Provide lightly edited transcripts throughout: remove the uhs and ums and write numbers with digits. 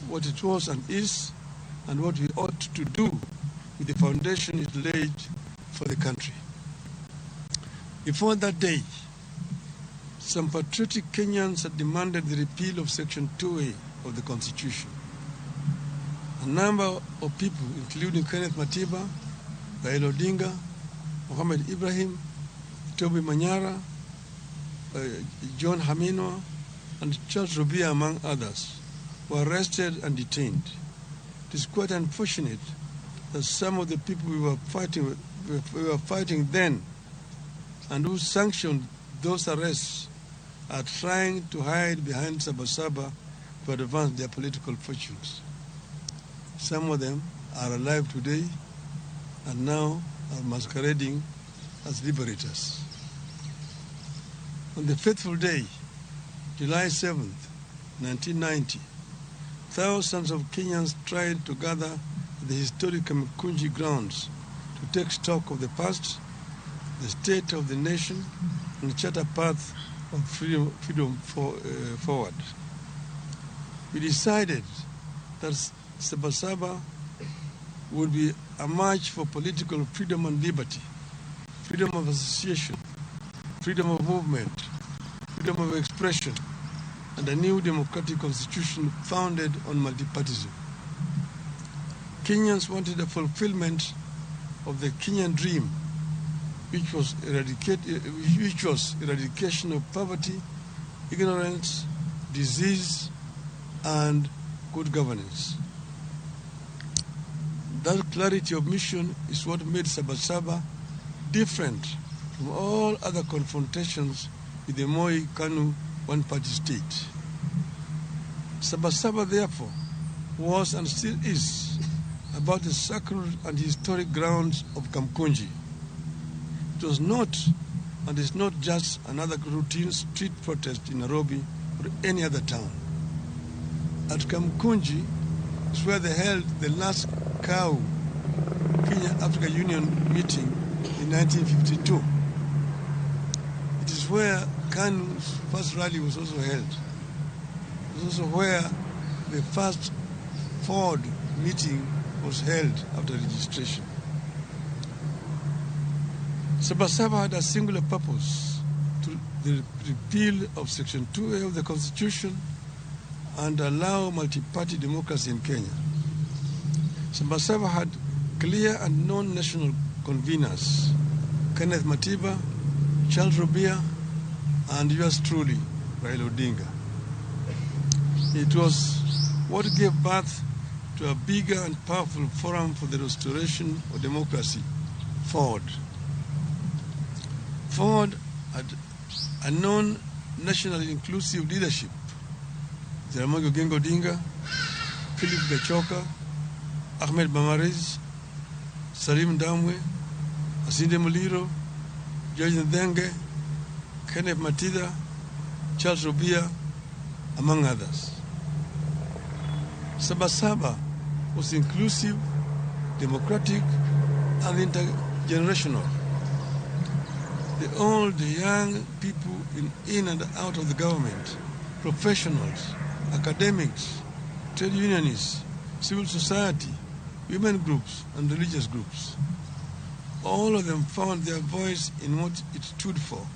what it was and is, and what we ought to do with the foundation is laid for the country. Before that day, some patriotic Kenyans had demanded the repeal of Section 2A of the Constitution. A number of people, including Kenneth Matiba, Raila Odinga, Mohamed Ibrahim, Toby Manyara, John Hamino, and Charles Rubia, among others, were arrested and detained. It is quite unfortunate that some of the people we were fighting then and who sanctioned those arrests are trying to hide behind Saba Saba to advance their political fortunes. Some of them are alive today and now are masquerading as liberators. On the fateful day, July 7th, 1990, thousands of Kenyans tried to gather at the historic Kamkunji grounds to take stock of the past, the state of the nation, and chart a path of freedom forward. We decided that Saba Saba would be a march for political freedom and liberty, freedom of association, freedom of movement, freedom of expression, and a new democratic constitution founded on multipartyism. Kenyans wanted a fulfillment of the Kenyan dream, which was eradication of poverty, ignorance, disease, and good governance. That clarity of mission is what made Saba Saba different from all other confrontations with the Moi Kanu one-party state. Saba Saba, therefore, was and still is about the sacred and historic grounds of Kamkunji. It was not and is not just another routine street protest in Nairobi or any other town. At Kamkunji is where they held the last KAU, Kenya Africa Union meeting in 1952. It is where Kanu's first rally was also held. It was also where the first Ford meeting was held after registration. Saba Saba had a singular purpose: to the repeal of Section 2A of the Constitution and allow multi-party democracy in Kenya. Saba Saba had clear and known national conveners: Kenneth Matiba, Charles Rubia, and yours truly, Raila Odinga. It was what gave birth to a bigger and powerful forum for the restoration of democracy, Ford. Ford had a known nationally inclusive leadership: Jaramogi Oginga Odinga, Philip Gachoka, Ahmed Bamariz, Salim Damwe, Asinde Muliro, George Ndenge, Kenneth Matida, Charles Rubia, among others. Saba Saba was inclusive, democratic, and intergenerational. The old, the young, people in and out of the government, professionals, academics, trade unionists, civil society, women groups, and religious groups. All of them found their voice in what it stood for: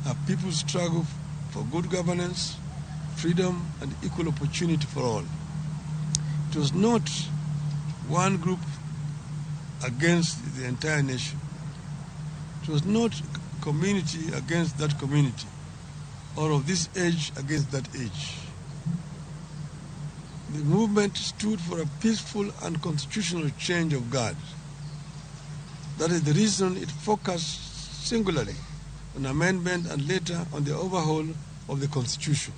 a people's struggle for good governance, freedom, and equal opportunity for all. It was not one group against the entire nation. It was not community against that community, or of this age against that age. The movement stood for a peaceful and constitutional change of guard. That is the reason it focused singularly on amendment and later on the overhaul of the Constitution.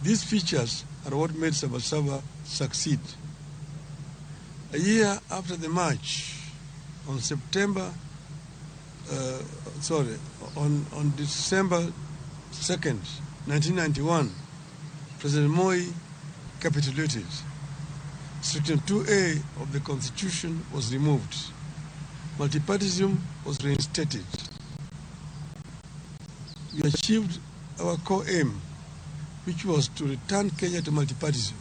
These features are what made Saba Saba succeed. A year after the march, on December 2nd, 1991, President Moi capitulated. Section 2A of the Constitution was removed. Multipartyism was reinstated. We achieved our core aim, which was to return Kenya to multipartyism.